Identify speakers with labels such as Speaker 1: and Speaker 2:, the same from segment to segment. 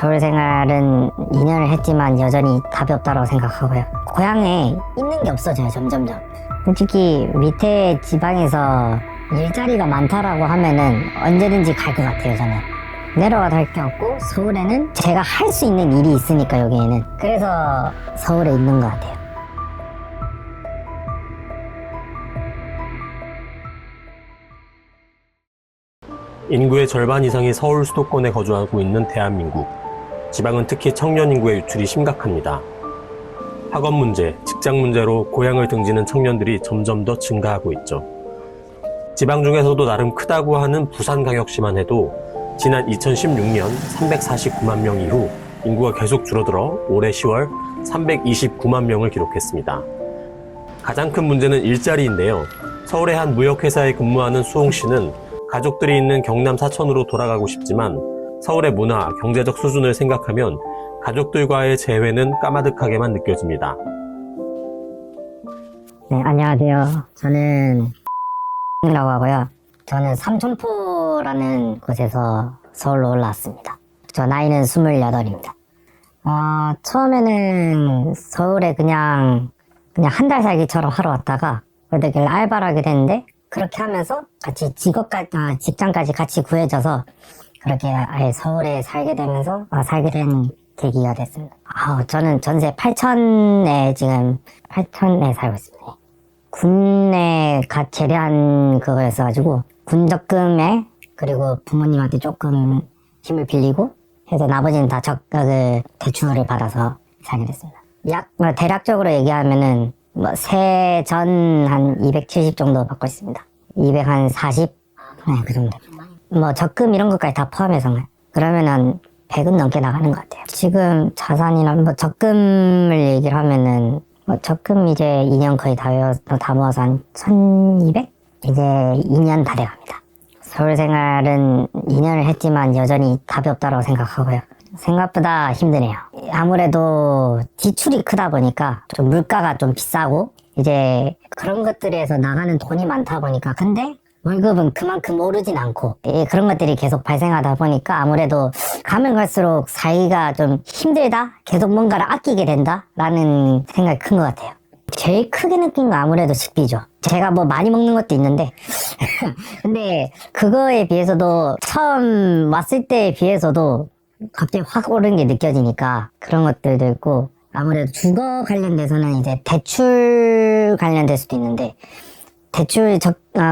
Speaker 1: 서울 생활은 2년을 했지만 여전히 답이 없다고 생각하고요. 고향에 있는 게 없어져요, 점점점. 솔직히 밑에 지방에서 일자리가 많다라고 하면은 언제든지 갈 것 같아요, 저는. 내려와도 할 게 없고 서울에는 제가 할 수 있는 일이 있으니까 여기에는. 그래서 서울에 있는 것 같아요.
Speaker 2: 인구의 절반 이상이 서울 수도권에 거주하고 있는 대한민국. 지방은 특히 청년 인구의 유출이 심각합니다. 학업 문제, 직장 문제로 고향을 등지는 청년들이 점점 더 증가하고 있죠. 지방 중에서도 나름 크다고 하는 부산광역시만 해도 지난 2016년 349만 명 이후 인구가 계속 줄어들어 올해 10월 329만 명을 기록했습니다. 가장 큰 문제는 일자리인데요. 서울의 한 무역회사에 근무하는 수홍 씨는 가족들이 있는 경남 사천으로 돌아가고 싶지만 서울의 문화, 경제적 수준을 생각하면 가족들과의 재회는 까마득하게만 느껴집니다.
Speaker 1: 네, 안녕하세요. 저는 라고 하고요. 저는 삼천포라는 곳에서 서울로 올라왔습니다. 저 나이는 28입니다. 처음에는 서울에 그냥 한 달 살기처럼 하러 왔다가 어떻게 알바를 하게 됐는데 그렇게 하면서 같이 직장까지 같이 구해져서 그렇게 아예 서울에 살게 되면서 살게 된 계기가 됐습니다. 저는 전세 8천에 살고 있습니다. 군에 갓 제대한 그거였어가지고 군 적금에 그리고 부모님한테 조금 힘을 빌리고 해서 나머지는 다 대출을 받아서 살게 됐습니다. 대략적으로 얘기하면은 세전 한 270 정도 받고 있습니다. 240? 네, 그 정도. 적금 이런 것까지 다 포함해서 그러면은 100은 넘게 나가는 것 같아요. 지금 자산이나 적금을 얘기를 하면은 적금 이제 2년 거의 다 모아서 한 1200? 이제 2년 다 돼갑니다. 서울 생활은 2년을 했지만 여전히 답이 없다고 생각하고요. 생각보다 힘드네요. 아무래도 지출이 크다 보니까 좀 물가가 좀 비싸고 이제 그런 것들에서 나가는 돈이 많다 보니까 근데 월급은 그만큼 오르진 않고 그런 것들이 계속 발생하다 보니까 아무래도 가면 갈수록 살기가 좀 힘들다? 계속 뭔가를 아끼게 된다? 라는 생각이 큰 것 같아요. 제일 크게 느낀 건 아무래도 식비죠. 제가 많이 먹는 것도 있는데 근데 그거에 비해서도 처음 왔을 때에 비해서도 갑자기 확 오르는 게 느껴지니까 그런 것들도 있고 아무래도 주거 관련돼서는 이제 대출 관련될 수도 있는데 대출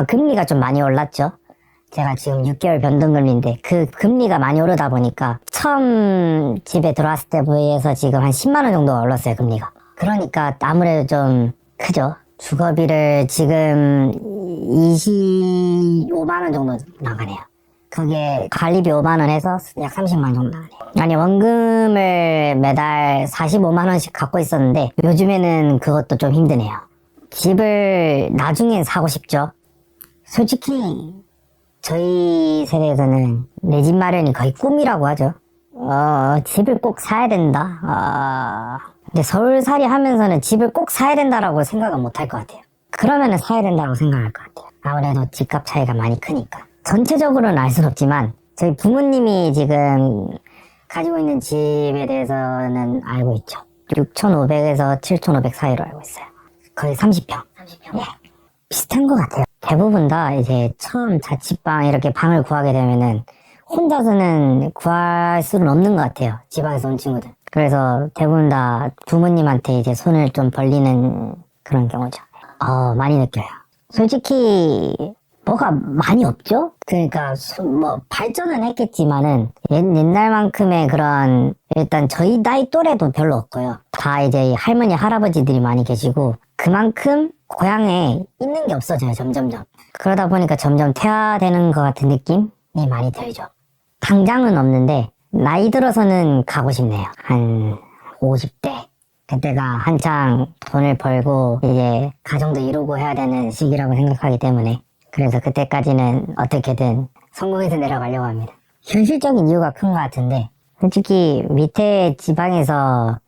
Speaker 1: 금리가 좀 많이 올랐죠. 제가 지금 6개월 변동금리인데 그 금리가 많이 오르다 보니까 처음 집에 들어왔을 때에 비해서 지금 한 10만 원 정도가 올랐어요, 금리가. 그러니까 아무래도 좀 크죠. 주거비를 지금 25만 원 정도 나가네요. 그게 관리비 5만 원 해서 약 30만 원 정도 나가네요. 아니 원금을 매달 45만 원씩 갖고 있었는데 요즘에는 그것도 좀 힘드네요. 집을 나중엔 사고 싶죠. 솔직히 저희 세대에서는 내 집 마련이 거의 꿈이라고 하죠. 집을 꼭 사야 된다. 근데 서울살이 하면서는 집을 꼭 사야 된다라고 생각은 못 할 것 같아요. 그러면은 사야 된다고 생각할 것 같아요. 아무래도 집값 차이가 많이 크니까. 전체적으로는 알 순 없지만 저희 부모님이 지금 가지고 있는 집에 대해서는 알고 있죠. 6,500에서 7,500 사이로 알고 있어요. 거의 30평. 예. 비슷한 것 같아요. 대부분 다 이제 처음 자취방 이렇게 방을 구하게 되면은 혼자서는 구할 수는 없는 것 같아요. 지방에서 온 친구들. 그래서 대부분 다 부모님한테 이제 손을 좀 벌리는 그런 경우죠. 많이 느껴요. 솔직히 뭐가 많이 없죠? 그러니까 발전은 했겠지만은 옛날만큼의 그런 일단 저희 나이 또래도 별로 없고요. 다 이제 할머니 할아버지들이 많이 계시고 그만큼 고향에 있는 게 없어져요, 점점점. 그러다 보니까 점점 퇴화되는 것 같은 느낌이 많이 들죠. 당장은 없는데 나이 들어서는 가고 싶네요. 한 50대. 그때가 한창 돈을 벌고 이제 가정도 이루고 해야 되는 시기라고 생각하기 때문에 그래서 그때까지는 어떻게든 성공해서 내려가려고 합니다. 현실적인 이유가 큰 것 같은데 솔직히 밑에 지방에서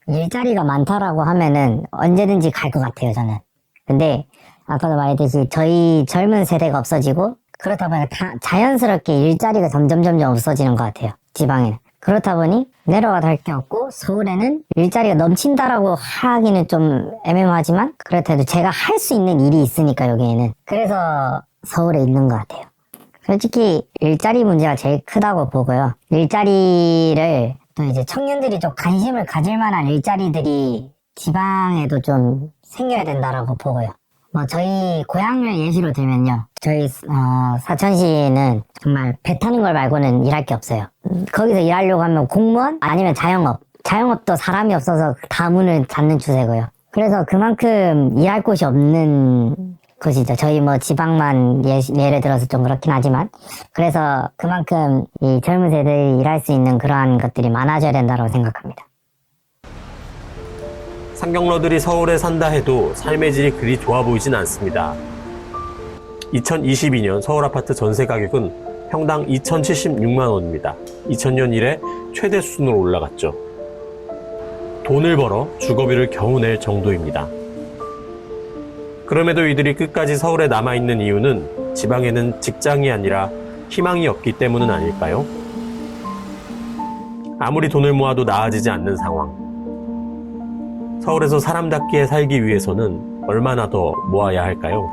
Speaker 1: 일자리가 많다라고 하면은 언제든지 갈 것 같아요, 저는. 근데 아까도 말했듯이 저희 젊은 세대가 없어지고 그렇다 보니까 자연스럽게 일자리가 점점 없어지는 것 같아요, 지방에는. 그렇다 보니 내려가도 할 게 없고 서울에는 일자리가 넘친다라고 하기는 좀 애매하지만 그렇다도 제가 할 수 있는 일이 있으니까 여기에는. 그래서 서울에 있는 것 같아요. 솔직히 일자리 문제가 제일 크다고 보고요. 일자리를 또 이제 청년들이 좀 관심을 가질 만한 일자리들이 지방에도 좀 생겨야 된다라고 보고요. 뭐 저희 고향을 예시로 들면요. 저희 사천시는 정말 배 타는 걸 말고는 일할 게 없어요. 거기서 일하려고 하면 공무원 아니면 자영업. 자영업도 사람이 없어서 다 문을 닫는 추세고요. 그래서 그만큼 일할 곳이 없는 것이죠. 저희 뭐 지방만 예를 들어서 좀 그렇긴 하지만 그래서 그만큼 이 젊은 세대들이 일할 수 있는 그러한 것들이 많아져야 된다고 생각합니다.
Speaker 2: 상경러들이 서울에 산다 해도 삶의 질이 그리 좋아 보이진 않습니다. 2022년 서울 아파트 전세 가격은 평당 2,076만 원입니다. 2000년 이래 최대 수준으로 올라갔죠. 돈을 벌어 주거비를 겨우 낼 정도입니다. 그럼에도 이들이 끝까지 서울에 남아있는 이유는 지방에는 직장이 아니라 희망이 없기 때문은 아닐까요? 아무리 돈을 모아도 나아지지 않는 상황. 서울에서 사람답게 살기 위해서는 얼마나 더 모아야 할까요?